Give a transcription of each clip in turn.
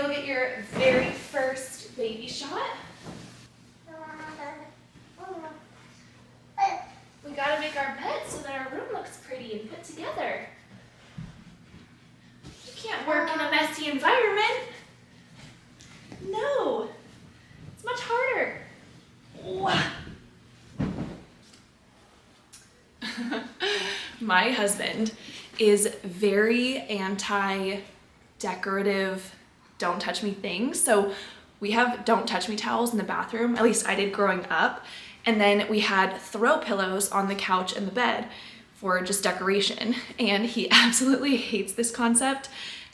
go get your very first baby shot. We gotta make our bed so that our room looks pretty and put together. You can't work in a messy environment. No, it's much harder. My husband is very anti-decorative, don't touch me things. So we have don't touch me towels in the bathroom, at least I did growing up. And then we had throw pillows on the couch and the bed for just decoration. And he absolutely hates this concept.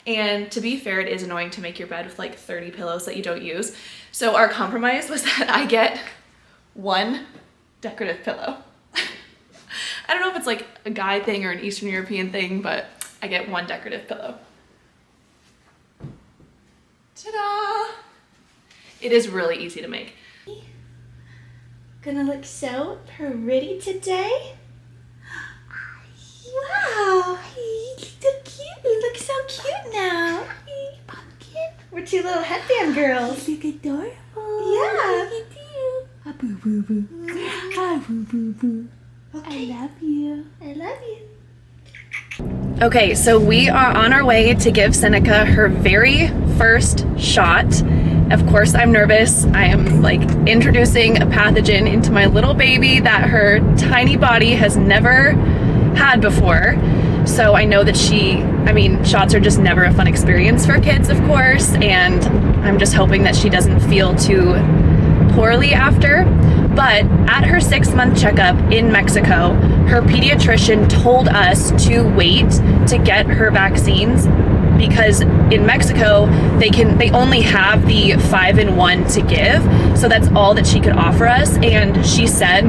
And to be fair, it is annoying to make your bed with like 30 pillows that you don't use. So our compromise was that I get one decorative pillow. I don't know if it's like a guy thing or an Eastern European thing, but I get one decorative pillow. Ta-da! It is really easy to make. Gonna look so pretty today. Wow, you look so cute. You look so cute now. Pumpkin. We're two little headband girls. You look adorable. Yeah. You do. Ah, boo boo boo. Ah, boo boo boo. Okay. I love you. I love you. Okay, so we are on our way to give Seneca her very first shot. Of course, I'm nervous. I am like introducing a pathogen into my little baby that her tiny body has never had before. So I know that shots are just never a fun experience for kids, of course, and I'm just hoping that she doesn't feel too poorly after. But at her 6-month checkup in Mexico, her pediatrician told us to wait to get her vaccines because in Mexico, they only have the 5-in-1 to give. So that's all that she could offer us. And she said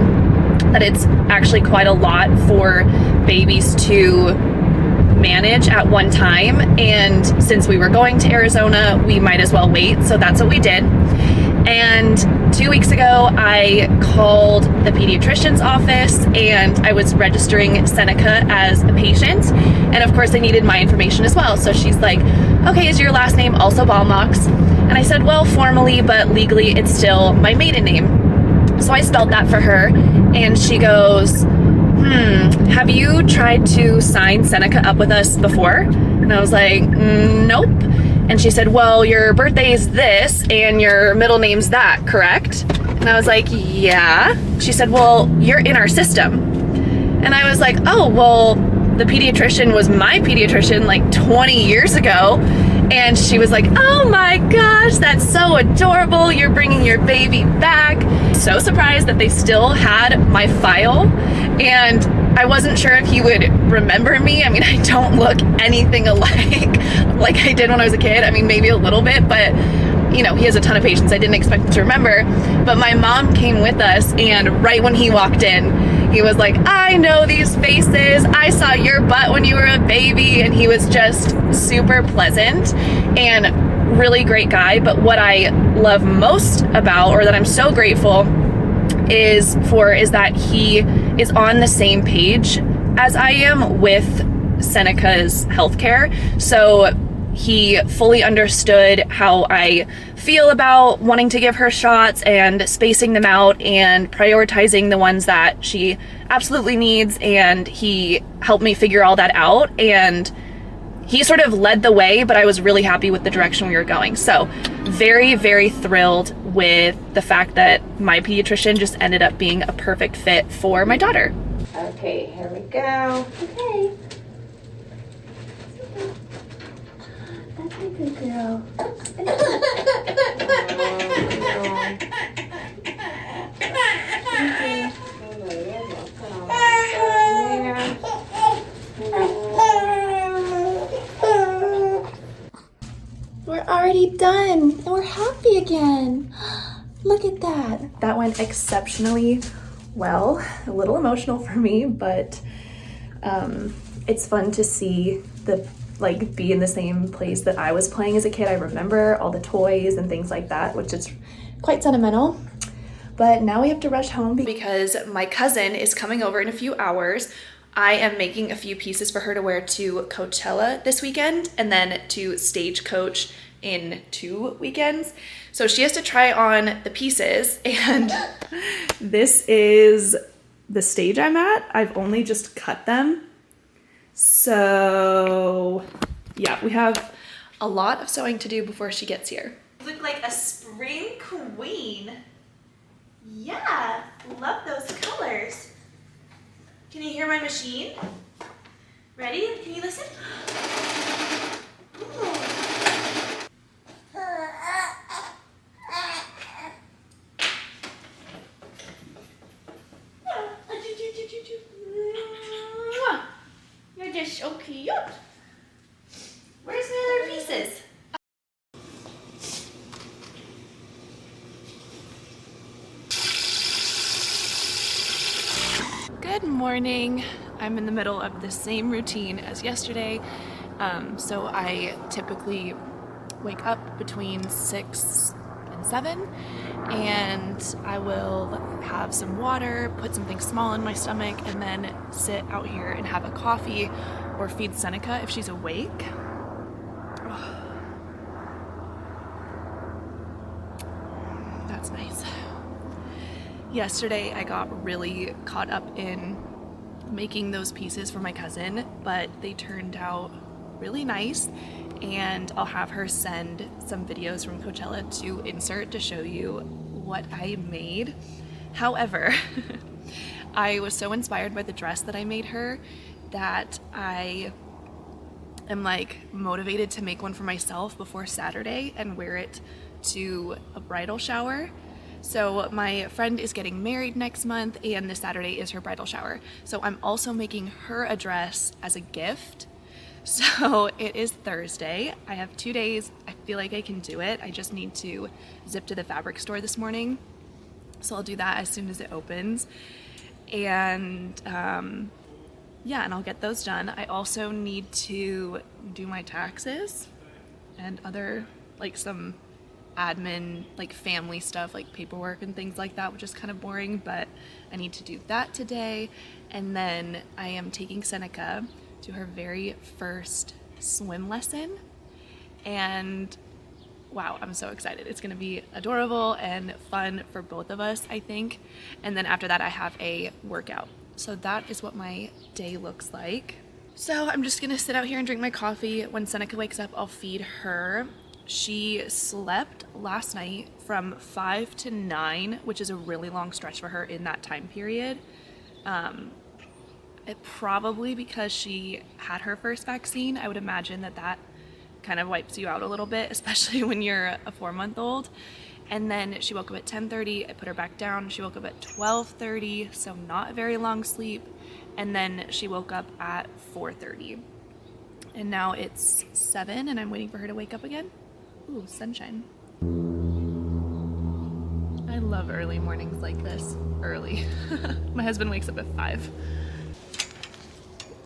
that it's actually quite a lot for babies to manage at one time. And since we were going to Arizona, we might as well wait. So that's what we did. And 2 weeks ago, I called the pediatrician's office and I was registering Seneca as a patient. And of course, they needed my information as well. So she's like, okay, is your last name also Balmox? And I said, well, formally, but legally, it's still my maiden name. So I spelled that for her. And she goes, have you tried to sign Seneca up with us before? And I was like, nope. And she said, well, your birthday is this and your middle name's that, correct? And I was like, yeah. She said, well, you're in our system. And I was like, oh, well, the pediatrician was my pediatrician like 20 years ago. And she was like, oh my gosh, that's so adorable. You're bringing your baby back. So surprised that they still had my file. And I wasn't sure if he would remember me. I mean, I don't look anything alike like I did when I was a kid. I mean, maybe a little bit, but you know, he has a ton of patience. I didn't expect him to remember. But my mom came with us, and right when he walked in, he was like, I know these faces. I saw your butt when you were a baby. And he was just super pleasant and really great guy. But what I love most about, or that I'm so grateful is that he is on the same page as I am with Seneca's healthcare. So he fully understood how I feel about wanting to give her shots and spacing them out and prioritizing the ones that she absolutely needs. And he helped me figure all that out. And he sort of led the way, but I was really happy with the direction we were going. So very, very thrilled with the fact that my pediatrician just ended up being a perfect fit for my daughter. Okay, here we go. Okay. That's a good girl. We're already done and we're happy again. Look at that. That went exceptionally well. A little emotional for me, but it's fun to see be in the same place that I was playing as a kid. I remember all the toys and things like that, which is quite sentimental. But now we have to rush home because my cousin is coming over in a few hours. I am making a few pieces for her to wear to Coachella this weekend and then to Stagecoach in 2 weekends. So she has to try on the pieces, and this is the stage I'm at. I've only just cut them. So yeah, we have a lot of sewing to do before she gets here. You look like a spring queen. Yeah, love those colors. Can you hear my machine? Ready? Can you listen? Ooh. You're just so cute. Where's my other pieces? Good morning. I'm in the middle of the same routine as yesterday. So I typically wake up between 6 and 7, and I will have some water, put something small in my stomach, and then sit out here and have a coffee or feed Seneca if she's awake. Oh. That's nice. Yesterday I got really caught up in making those pieces for my cousin, but they turned out really nice, and I'll have her send some videos from Coachella to insert to show you what I made. However, I was so inspired by the dress that I made her that I am like motivated to make one for myself before Saturday and wear it to a bridal shower. So my friend is getting married next month, and this Saturday is her bridal shower. So I'm also making her a dress as a gift. So it is Thursday. I have 2 days. I feel like I can do it. I just need to zip to the fabric store this morning. So I'll do that as soon as it opens. And yeah, and I'll get those done. I also need to do my taxes and other, like some admin, like family stuff, like paperwork and things like that, which is kind of boring, but I need to do that today. And then I am taking Seneca to her very first swim lesson, and wow, I'm so excited. It's gonna be adorable and fun for both of us, I think. And then after that I have a workout. So that is what my day looks like. So I'm just gonna sit out here and drink my coffee. When Seneca wakes up, I'll feed her. She slept last night from 5 to 9, which is a really long stretch for her in that time period. It probably because she had her first vaccine. I would imagine that that kind of wipes you out a little bit, especially when you're a 4-month-old. And then she woke up at 10:30. I put her back down. She woke up at 12:30, so not a very long sleep. And then she woke up at 4:30. And now it's 7, and I'm waiting for her to wake up again. Ooh, sunshine. I love early mornings like this. Early. My husband wakes up at 5.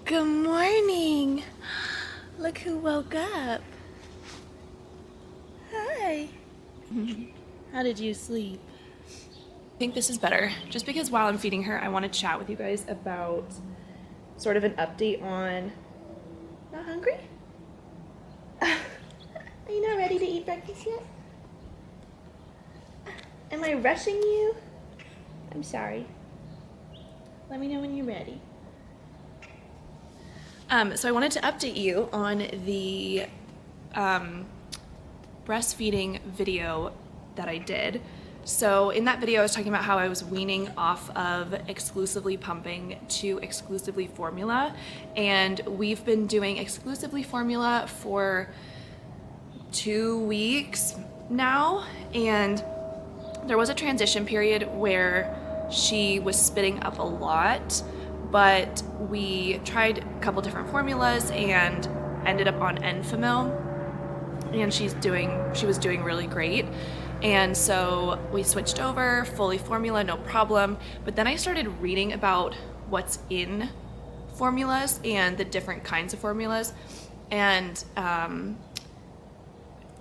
Good morning. Look who woke up. Hi. How did you sleep? I think this is better, just because while I'm feeding her, I want to chat with you guys about sort of an update on... Not hungry? Are you not ready to eat breakfast yet? Am I rushing you? I'm sorry. Let me know when you're ready. So I wanted to update you on the breastfeeding video that I did. So in that video, I was talking about how I was weaning off of exclusively pumping to exclusively formula, and we've been doing exclusively formula for 2 weeks now, and there was a transition period where she was spitting up a lot, but we tried a couple different formulas and ended up on Enfamil, and she was doing really great. And so we switched over, fully formula, no problem. But then I started reading about what's in formulas and the different kinds of formulas, and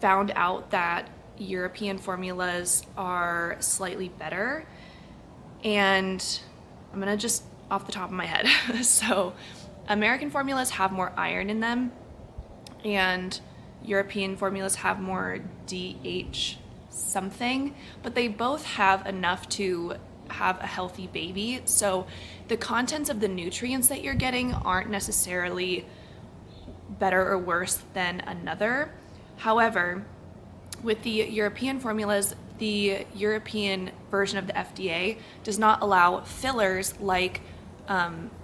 found out that European formulas are slightly better. And I'm gonna just off the top of my head. So American formulas have more iron in them, and European formulas have more DH something, but they both have enough to have a healthy baby. So the contents of the nutrients that you're getting aren't necessarily better or worse than another. However, with the European formulas, the European version of the FDA does not allow fillers like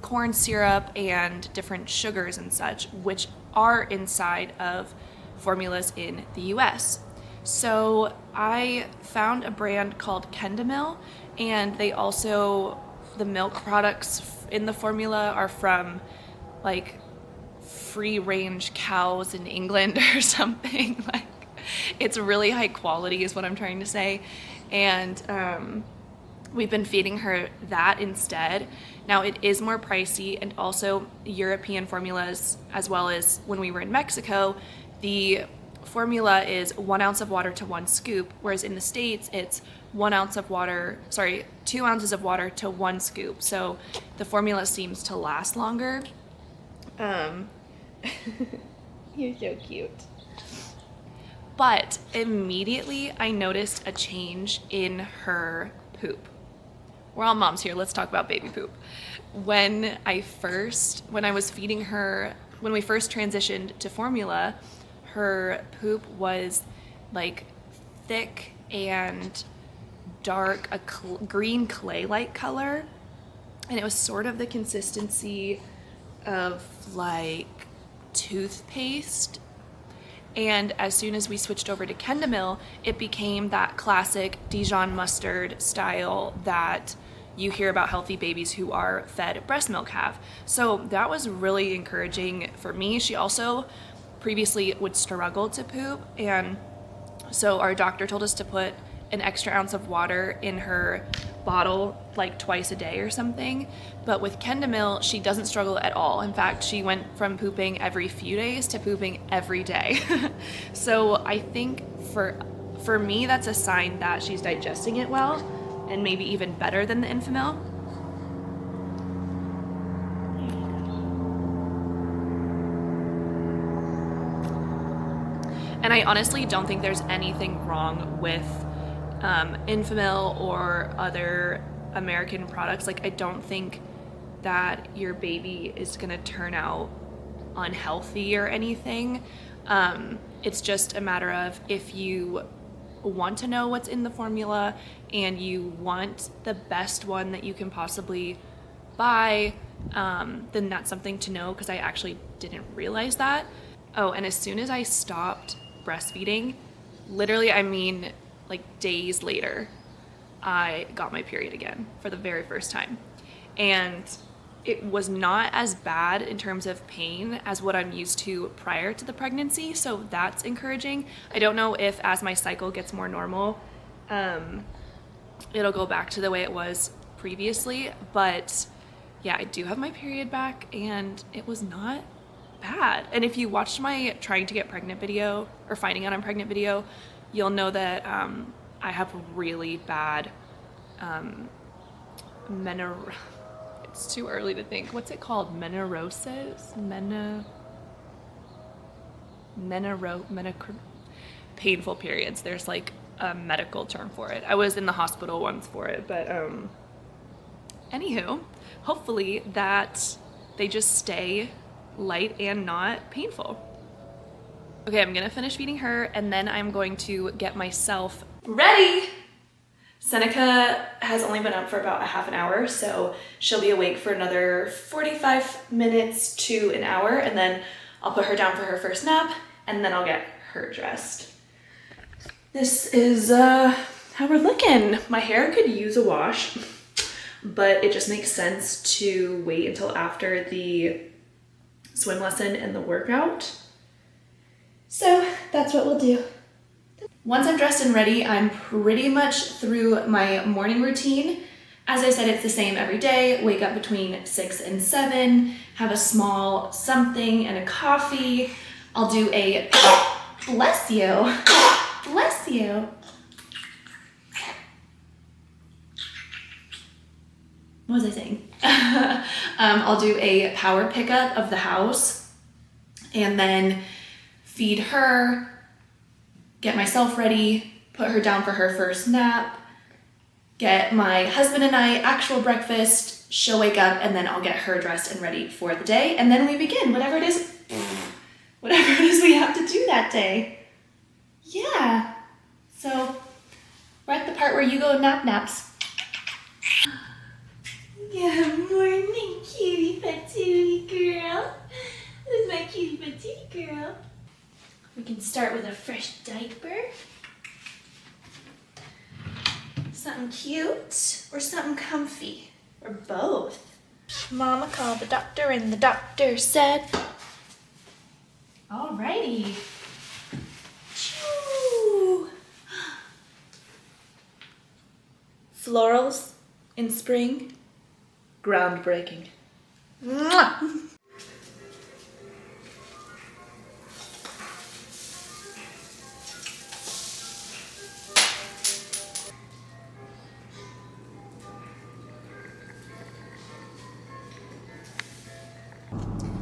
corn syrup and different sugars and such, which are inside of formulas in the US. So I found a brand called Kendamil, and they also, the milk products in the formula are from like free range cows in England or something. Like, it's really high quality is what I'm trying to say. And we've been feeding her that instead. Now it is more pricey, and also European formulas, as well as when we were in Mexico, the formula is 1 ounce of water to 1 scoop, whereas in the States it's 2 ounces of water to 1 scoop. So the formula seems to last longer. You're so cute. But immediately I noticed a change in her poop. We're all moms here, let's talk about baby poop. When I was feeding her, when we first transitioned to formula, her poop was like thick and dark, a green clay-like color, and it was sort of the consistency of like toothpaste. And as soon as we switched over to Kendamil, it became that classic Dijon mustard style that you hear about healthy babies who are fed breast milk have. So that was really encouraging for me. She also previously would struggle to poop, and so our doctor told us to put an extra ounce of water in her bottle like twice a day or something. But with Kendamil, she doesn't struggle at all. In fact, she went from pooping every few days to pooping every day. So I think for me, that's a sign that she's digesting it well, and maybe even better than the Enfamil. And I honestly don't think there's anything wrong with Enfamil or other American products. Like, I don't think that your baby is gonna turn out unhealthy or anything. It's just a matter of, if you want to know what's in the formula and you want the best one that you can possibly buy, then that's something to know, because I actually didn't realize that. Oh, and as soon as I stopped breastfeeding, literally, I mean, like days later, I got my period again for the very first time. And it was not as bad in terms of pain as what I'm used to prior to the pregnancy, so that's encouraging. I don't know if as my cycle gets more normal, it'll go back to the way it was previously, but yeah, I do have my period back and it was not bad. And if you watched my trying to get pregnant video or finding out I'm pregnant video, you'll know that I have really bad it's too early to think. What's it called? Menorosis? Painful periods. There's like a medical term for it. I was in the hospital once for it, but anywho, hopefully that they just stay light and not painful. Okay, I'm gonna finish feeding her and then I'm going to get myself ready. Seneca has only been up for about a half an hour, so she'll be awake for another 45 minutes to an hour, and then I'll put her down for her first nap, and then I'll get her dressed. This is how we're looking. My hair could use a wash, but it just makes sense to wait until after the swim lesson and the workout. So that's what we'll do. Once I'm dressed and ready, I'm pretty much through my morning routine. As I said, it's the same every day. Wake up between 6 and 7, have a small something and a coffee. I'll do a, bless you, bless you. What was I saying? I'll do a power pickup of the house and then feed her, get myself ready, put her down for her first nap, get my husband and I actual breakfast, she'll wake up, and then I'll get her dressed and ready for the day, and then we begin whatever it is we have to do that day. Yeah, so we're at the part where you go naps. Good morning, cutie patootie girl. This is my cutie patootie girl. We can start with a fresh diaper. Something cute or something comfy, or both. Mama called the doctor and the doctor said, alrighty. Choo. Florals in spring. Groundbreaking. Mwah.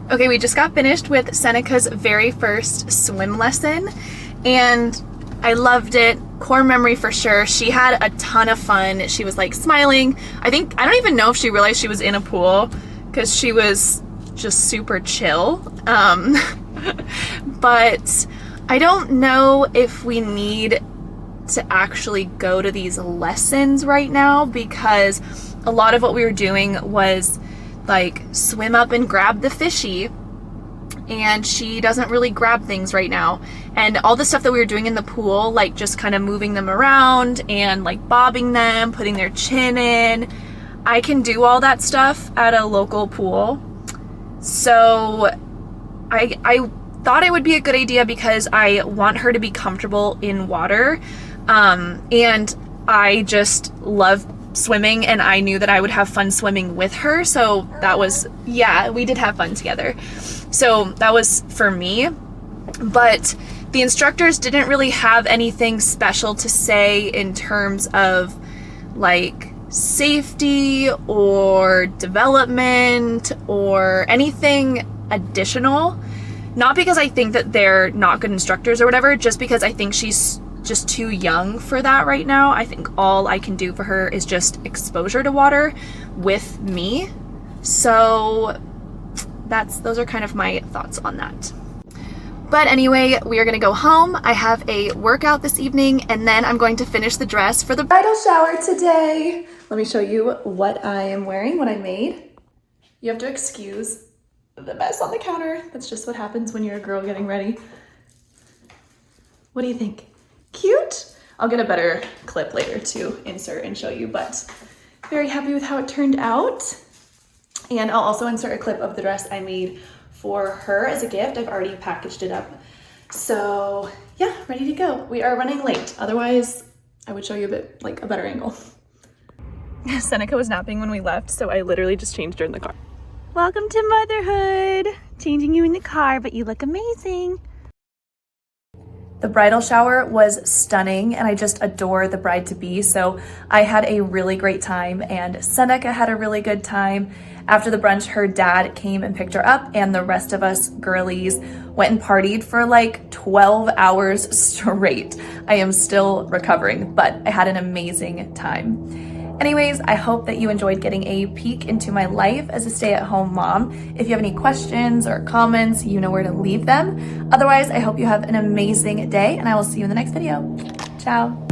Okay, we just got finished with Seneca's very first swim lesson, and I loved it. Core memory for sure. She had a ton of fun. She was like smiling. I don't even know if she realized she was in a pool because she was just super chill. But I don't know if we need to actually go to these lessons right now, because a lot of what we were doing was like swim up and grab the fishy, and she doesn't really grab things right now. And all the stuff that we were doing in the pool, like just kind of moving them around and like bobbing them, putting their chin in, I can do all that stuff at a local pool. So I thought it would be a good idea because I want her to be comfortable in water, and I just love swimming, and I knew that I would have fun swimming with her, so that was, yeah, we did have fun together. So that was for me, but the instructors didn't really have anything special to say in terms of like safety or development or anything additional. Not because I think that they're not good instructors or whatever, just because I think she's just too young for that right now. I think all I can do for her is just exposure to water with me. So those are kind of my thoughts on that. But anyway, we are gonna go home. I have a workout this evening, and then I'm going to finish the dress for the bridal shower today. Let me show you what I am wearing, what I made. You have to excuse the mess on the counter. That's just what happens when you're a girl getting ready. What do you think? Cute? I'll get a better clip later to insert and show you, but very happy with how it turned out. And I'll also insert a clip of the dress I made for her as a gift. I've already packaged it up. So yeah, ready to go. We are running late. Otherwise, I would show you a better angle. Seneca was napping when we left, so I literally just changed her in the car. Welcome to motherhood. Changing you in the car, but you look amazing. The bridal shower was stunning, and I just adore the bride-to-be, so I had a really great time, and Seneca had a really good time. After the brunch, her dad came and picked her up, and the rest of us girlies went and partied for like 12 hours straight. I am still recovering, but I had an amazing time. Anyways, I hope that you enjoyed getting a peek into my life as a stay-at-home mom. If you have any questions or comments, you know where to leave them. Otherwise, I hope you have an amazing day, and I will see you in the next video. Ciao.